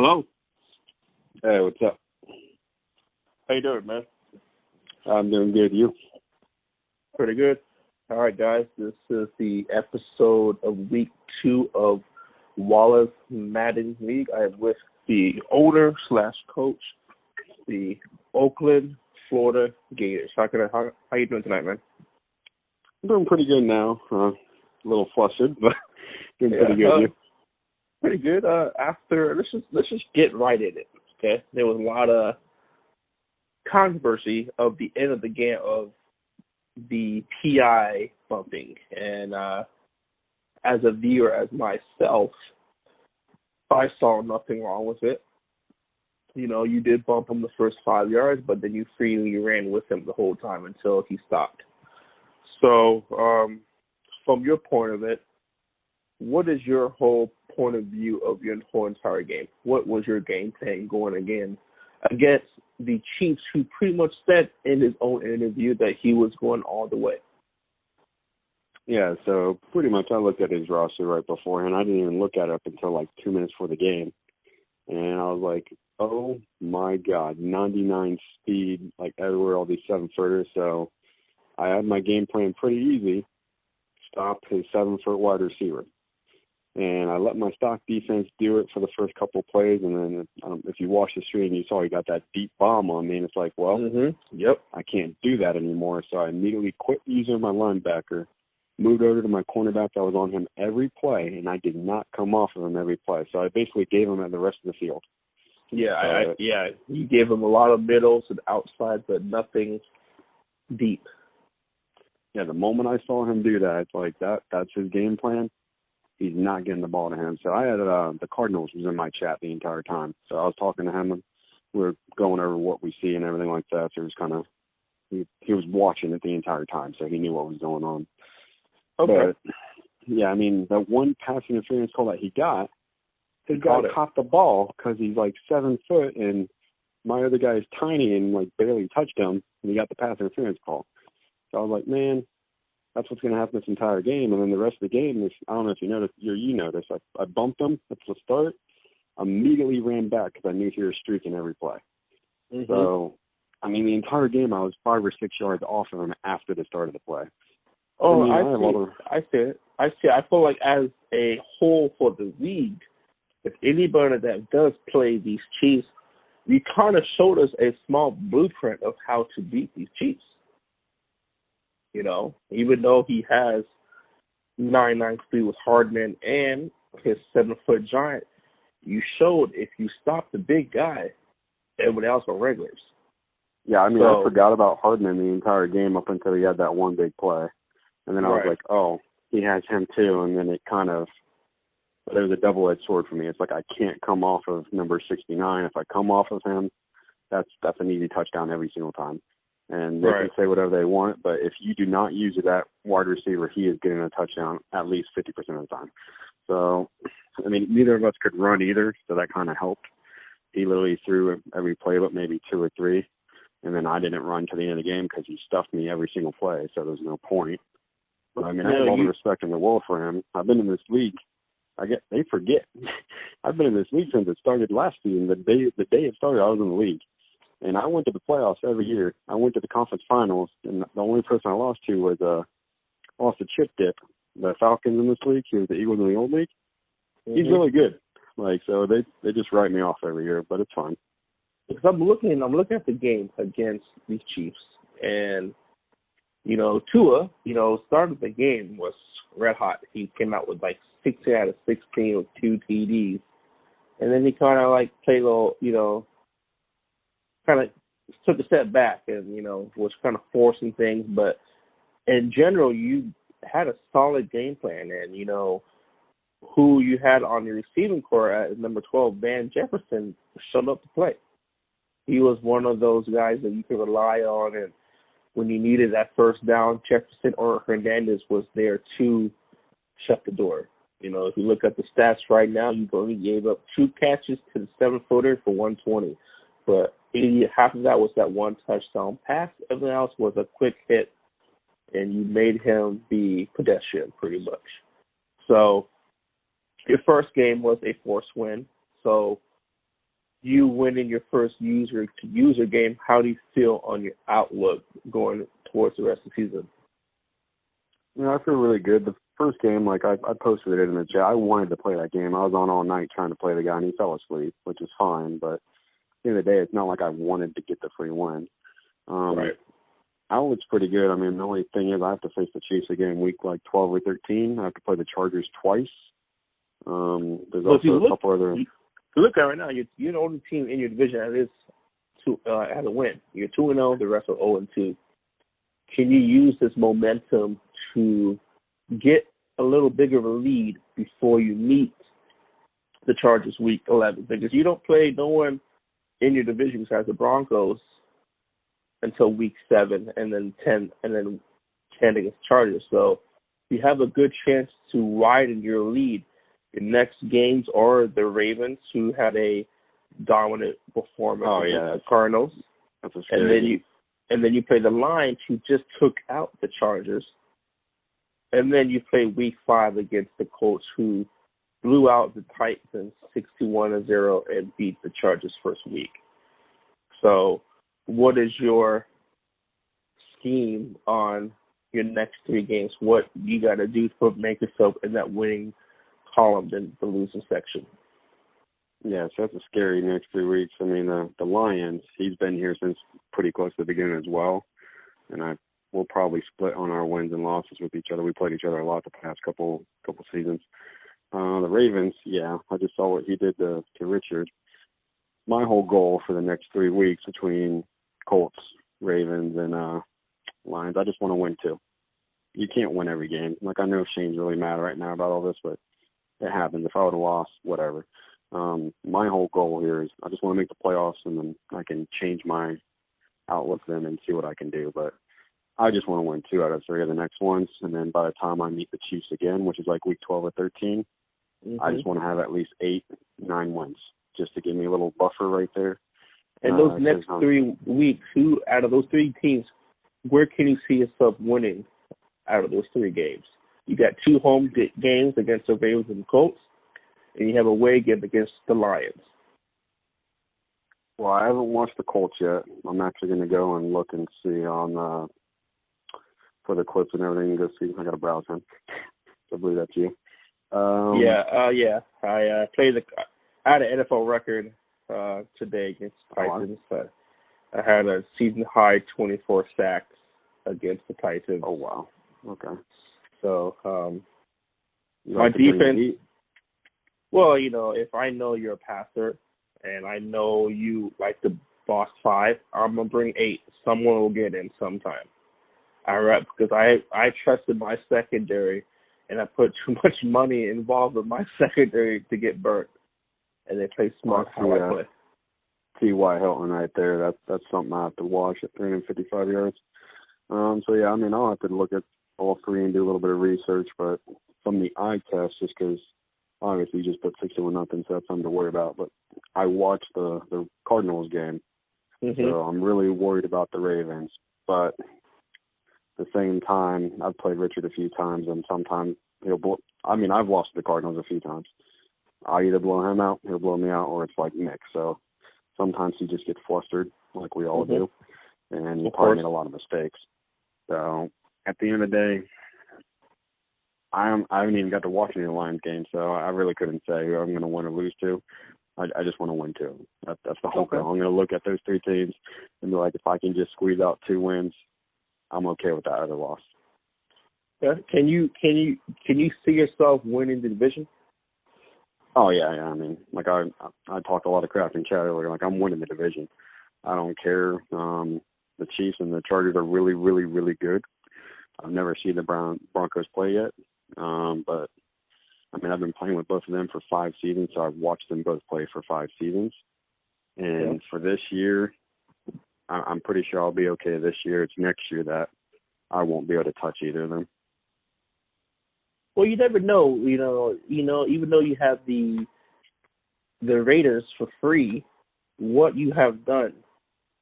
Hello. Hey, what's up? How you doing, man? I'm doing good. You? Pretty good. All right, guys. This is the episode of week 2 of Wallace Madden League. I am with the owner/coach, the Oakland, Florida Gators. How you doing tonight, man? I'm doing pretty good now. A little flustered, but doing pretty good. You? Pretty good. Let's just get right in it. Okay. There was a lot of controversy of the end of the game of the PI bumping, and as a viewer, as myself, I saw nothing wrong with it. You know, you did bump him the first 5 yards, but then you freely ran with him the whole time until he stopped. So, from your point of it, what is your whole point of view of your whole entire game? What was your game plan going against the Chiefs, who pretty much said in his own interview that he was going all the way? Yeah, so pretty much I looked at his roster right beforehand. I didn't even look at it up until like 2 minutes before the game. And I was like, oh my God, 99 speed, like everywhere, all these 7-footers. So I had my game plan pretty easy. Stop his 7-foot wide receiver. And I let my stock defense do it for the first couple of plays. And then if you watch the stream, you saw he got that deep bomb on me. And it's like, well, I can't do that anymore. So I immediately quit using my linebacker, moved over to my cornerback that was on him every play, and I did not come off of him every play. So I basically gave him at the rest of the field. Yeah, you gave him a lot of middles and outside, but nothing deep. Yeah, the moment I saw him do that, it's like that's his game plan. He's not getting the ball to him. So I had the Cardinals was in my chat the entire time. So I was talking to him, and we were going over what we see and everything like that. So it was kind of he was watching it the entire time, so he knew what was going on. Okay. But, yeah, I mean, the one pass interference call that he got caught the ball because he's like 7 foot, and my other guy is tiny and like barely touched him, and he got the pass interference call. So I was like, man, that's what's going to happen this entire game. And then the rest of the game, I don't know if you noticed, you noticed, I bumped him at the start, immediately ran back because I knew he was streaking every play. Mm-hmm. So, I mean, the entire game I was 5 or 6 yards off of him after the start of the play. Oh, I see it. I feel like as a whole for the league, if anybody that does play these Chiefs, you kind of showed us a small blueprint of how to beat these Chiefs. You know, even though he has 9'9" speed with Hardman and his 7-foot giant, you showed if you stop the big guy, everybody else are regulars. Yeah, I mean, I forgot about Hardman the entire game up until he had that one big play. And then I was like, oh, he has him too. And then it was a double-edged sword for me. It's like I can't come off of number 69. If I come off of him, that's an easy touchdown every single time. And they can say whatever they want, but if you do not use that wide receiver, he is getting a touchdown at least 50% of the time. So, I mean, neither of us could run either, so that kind of helped. He literally threw every play but maybe 2 or 3, and then I didn't run to the end of the game because he stuffed me every single play, so there's no point. But, I mean, I have all the respect in the world for him. I've been in this league. They forget. I've been in this league since it started last season. The day it started, I was in the league. And I went to the playoffs every year. I went to the conference finals, and the only person I lost to was lost to Chip Dip, the Falcons in this league. He was the Eagles in the old league. Mm-hmm. He's really good. Like, so they just write me off every year, but it's fine. Because I'm looking at the game against these Chiefs, and you know, Tua, started the game was red hot. He came out with like 16 out of 16 with 2 TDs, and then he kind of like played a little, kind of took a step back and, was kind of forcing things. But in general, you had a solid game plan. And, who you had on the receiving core at number 12, Van Jefferson, showed up to play. He was one of those guys that you could rely on. And when you needed that first down, Jefferson or Hernandez was there to shut the door. If you look at the stats right now, you only gave up 2 catches to the 7-footer for 120. But half of that was that one touchdown pass. Everything else was a quick hit, and you made him be pedestrian pretty much. So your first game was a forced win. So you winning your first user game, how do you feel on your outlook going towards the rest of the season? I feel really good. The first game, like I posted it in the chat, I wanted to play that game. I was on all night trying to play the guy, and he fell asleep, which is fine. But at the end of the day, it's not like I wanted to get the free win. Right. Outlook's pretty good. I mean, the only thing is I have to face the Chiefs again week 12 or 13. I have to play the Chargers twice. There's also a couple other. You look at it right now, you're the only team in your division that has a win. You're 2-0, the rest are 0-2. Can you use this momentum to get a little bigger of a lead before you meet the Chargers week 11? Because you don't play no one in your division besides the Broncos until week 7, and then 10 against Chargers. So you have a good chance to widen your lead. Your next games are the Ravens, who had a dominant performance against the Cardinals. That's a scary and then you play the Lions, who just took out the Chargers. And then you play week 5 against the Colts, who blew out the Titans 61-0 and beat the Chargers first week. So what is your scheme on your next 3 games? What you got to do to make yourself in that winning column than the losing section? Yeah, so that's a scary next 3 weeks. I mean, the Lions, he's been here since pretty close to the beginning as well, and we'll probably split on our wins and losses with each other. We played each other a lot the past couple seasons. The Ravens, yeah, I just saw what he did to Richard. My whole goal for the next 3 weeks between Colts, Ravens, and Lions, I just want to win 2. You can't win every game. Like, I know Shane's really mad right now about all this, but it happens. If I would have lost, whatever. My whole goal here is I just want to make the playoffs, and then I can change my outlook then and see what I can do. But I just want to win 2 out of 3 of the next ones, and then by the time I meet the Chiefs again, which is like week 12 or 13, I just want to have at least 8-9 wins, just to give me a little buffer right there. And those next 3 weeks, who out of those 3 teams, where can you see yourself winning out of those 3 games? You got 2 home games against the Ravens and the Colts, and you have a away game against the Lions. Well, I haven't watched the Colts yet. I'm actually going to go and look and see on for the clips and everything. Go see. I got to browse them. I believe that's you. Yeah. I had an NFL record today against the Titans. I had a season high 24 sacks against the Titans. Oh wow. Okay. So my defense. Well, if I know you're a passer and I know you like the boss 5, I'm gonna bring 8. Someone will get in sometime. Because I trusted my secondary, and I put too much money involved with my secondary to get burnt. And they play smart how I play. T.Y. Hilton right there. That's something I have to watch at 355 yards. So yeah, I mean, I'll have to look at all 3 and do a little bit of research, but from the eye test, just because obviously you just put 61-0, so that's something to worry about. But I watched the Cardinals game, so I'm really worried about the Ravens. But at the same time, I've played Richard a few times, and sometimes I've lost to the Cardinals a few times. I either blow him out, he'll blow me out, or it's like Nick. So sometimes he just gets flustered, like we all do, and you probably made a lot of mistakes. So at the end of the day, I haven't even got to watch any of the Lions games, so I really couldn't say who I'm going to win or lose to. I just want to win 2. That's the whole goal. I'm going to look at those 3 teams and be like, if I can just squeeze out 2 wins, I'm okay with that other loss. Yeah. Can you see yourself winning the division? Oh yeah. I mean, like I talked a lot of crap in chat earlier. Like, I'm winning the division. I don't care. The Chiefs and the Chargers are really, really, really good. I've never seen the Broncos play yet, but I mean, I've been playing with both of them for 5 seasons, so I've watched them both play for 5 seasons. And for this year, I'm pretty sure I'll be okay this year. It's next year that I won't be able to touch either of them. Well, you never know. Even though you have the Raiders for free, what you have done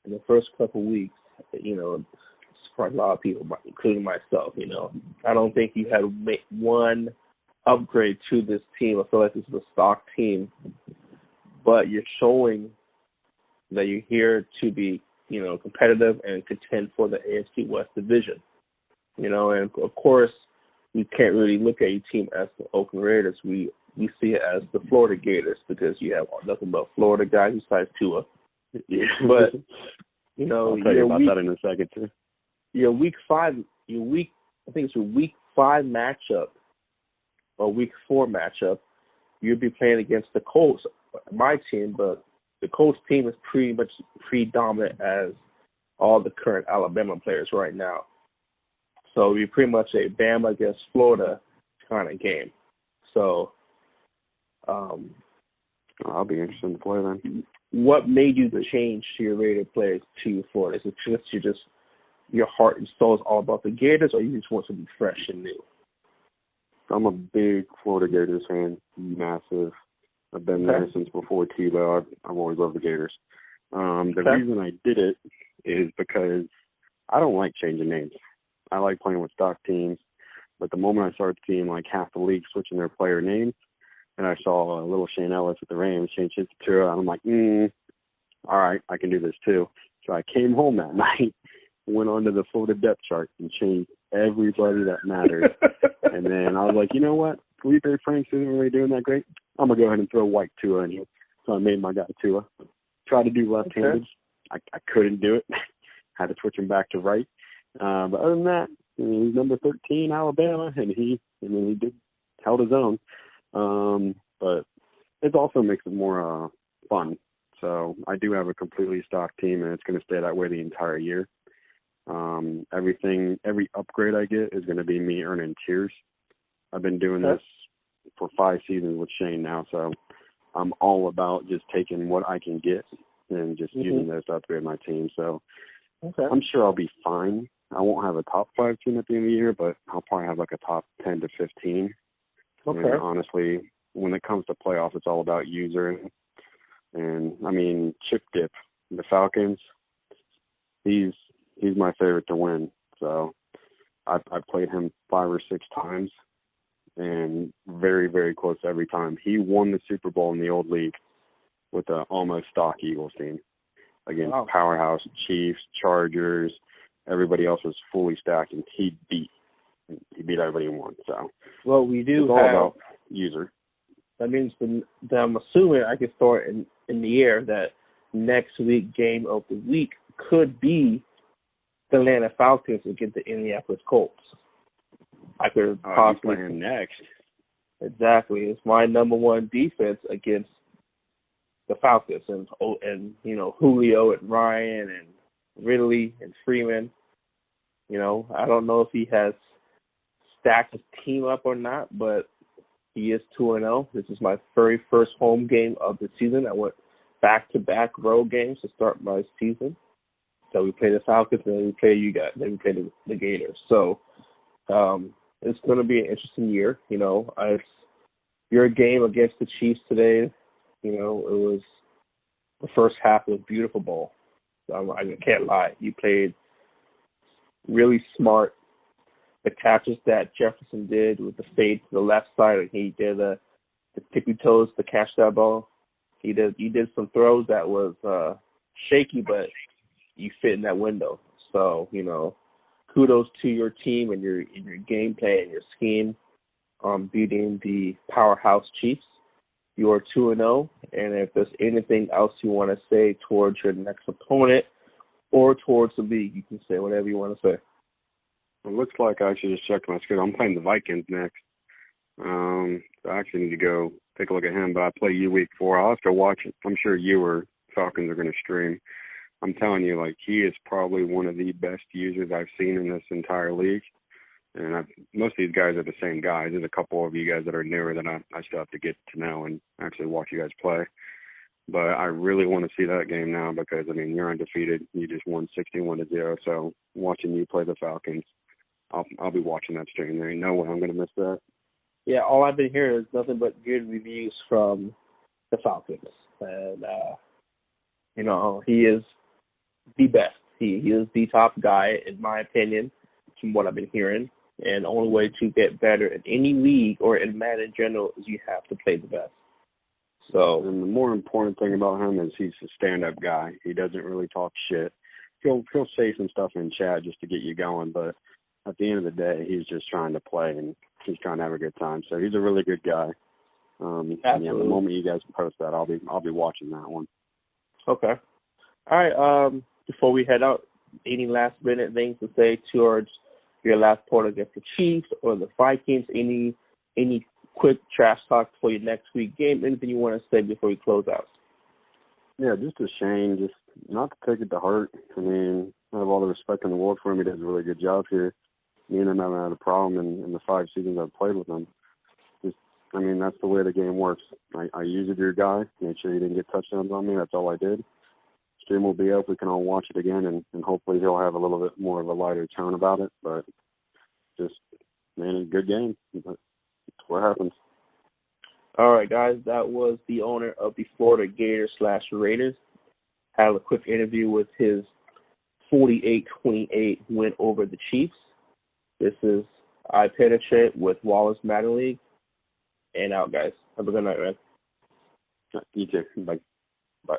in the first couple weeks, surprised a lot of people, including myself. I don't think you had one upgrade to this team. I feel like this is a stock team, but you're showing that you're here to be, competitive and contend for the AFC West division. And of course, we can't really look at your team as the Oakland Raiders. We see it as the Florida Gators because you have nothing but Florida guys besides Tua. Yeah. But, I'll tell you about that in a second, too. Your week 5 matchup or week 4 matchup, you'll be playing against the Colts, my team, but the Colts team is pretty much predominant as all the current Alabama players right now. So you're pretty much a Bama against Florida kind of game. So I'll be interested to play then. What made you change to your Raider players to Florida? Is it just your heart and soul is all about the Gators, or you just want to be fresh and new? I'm a big Florida Gators fan, massive. I've been there since before Tebow. I've always loved the Gators. The reason I did it is because I don't like changing names. I like playing with stock teams, but the moment I started seeing like half the league switching their player names, and I saw little Shane Ellis at the Rams change his to Tua, I'm like, all right, I can do this too. So I came home that night, went onto the Florida depth chart, and changed everybody that mattered. And then I was like, you know what? Felipe Franks isn't really doing that great. I'm going to go ahead and throw white Tua in here. So I made my guy Tua. Tried to do left-handed. I couldn't do it. Had to switch him back to right. But other than that, he's number 13, Alabama, and he held his own. But it also makes it more fun. So I do have a completely stock team, and it's going to stay that way the entire year. Every upgrade I get is going to be me earning tiers. I've been doing this for 5 seasons with Shane now, so I'm all about just taking what I can get and just using those to upgrade my team. So I'm sure I'll be fine. I won't have a top 5 team at the end of the year, but I'll probably have like a top 10 to 15. Okay. And honestly, when it comes to playoffs, it's all about user. And I mean, Chip Dip, the Falcons, he's my favorite to win. So I've played him 5 or 6 times, and very, very close every time. He won the Super Bowl in the old league with an almost stock Eagles team against powerhouse Chiefs, Chargers. Everybody else was fully stacked, and he beat everybody and won. So we do it's all about user. That means that I'm assuming I can throw it in the air that next week game of the week could be the Atlanta Falcons against the Indianapolis Colts. I could possibly play him next. Exactly. It's my number 1 defense against the Falcons, and Julio and Ryan and Ridley and Freeman. I don't know if he has stacked his team up or not, but he is 2-0. This is my very first home game of the season. I went back-to-back road games to start my season. So we play the Falcons, and then we play you guys, then we play the Gators. So it's going to be an interesting year. Your game against the Chiefs today, it was the first half was beautiful ball. I can't lie. You played really smart. The catches that Jefferson did with the fade to the left side, and he did the tippy toes to catch that ball. He did some throws that was shaky, but you fit in that window. So, kudos to your team and your game plan and your scheme on beating the powerhouse Chiefs. You are 2-0, and if there's anything else you want to say towards your next opponent or towards the league, you can say whatever you want to say. It looks like I actually just checked my schedule. I'm playing the Vikings next. So I actually need to go take a look at him, but I play you week 4. I'll have to watch it. I'm sure you or Falcons are going to stream. I'm telling you, he is probably one of the best users I've seen in this entire league. And most of these guys are the same guys. There's a couple of you guys that are newer that I still have to get to know and actually watch you guys play. But I really want to see that game now because, you're undefeated. You just won 61-0. So watching you play the Falcons, I'll be watching that stream. There ain't no way I'm going to miss that. Yeah, all I've been hearing is nothing but good reviews from the Falcons. And, he is the best. He is the top guy, in my opinion, from what I've been hearing. And the only way to get better in any league or in Madden in general is you have to play the best. So, and the more important thing about him is he's a stand-up guy. He doesn't really talk shit. He'll say some stuff in chat just to get you going, but at the end of the day, he's just trying to play and he's trying to have a good time. So he's a really good guy. And yeah, the moment you guys post that, I'll be watching that one. Okay. All right. Before we head out, any last-minute things to say towards your last quarter against the Chiefs or the Vikings? Any quick trash talk for your next week game? Anything you want to say before we close out? Yeah, just a shame. Just not to take it to heart. I mean, I have all the respect in the world for him. He does a really good job here. Me and him haven't had a problem in the 5 seasons I've played with him. I mean, that's the way the game works. I used your guy, made sure he didn't get touchdowns on me. That's all I did. Stream will be up. We can all watch it again, and hopefully he'll have a little bit more of a lighter tone about it. But just, man, a good game. But it's what happens. All right, guys. That was the owner of the Florida Gators /Raiders. Had a quick interview with his 48-28 win over the Chiefs. This is I Penetrate with Wallace Madden League. And out, guys. Have a good night, man. You too. Bye. Bye.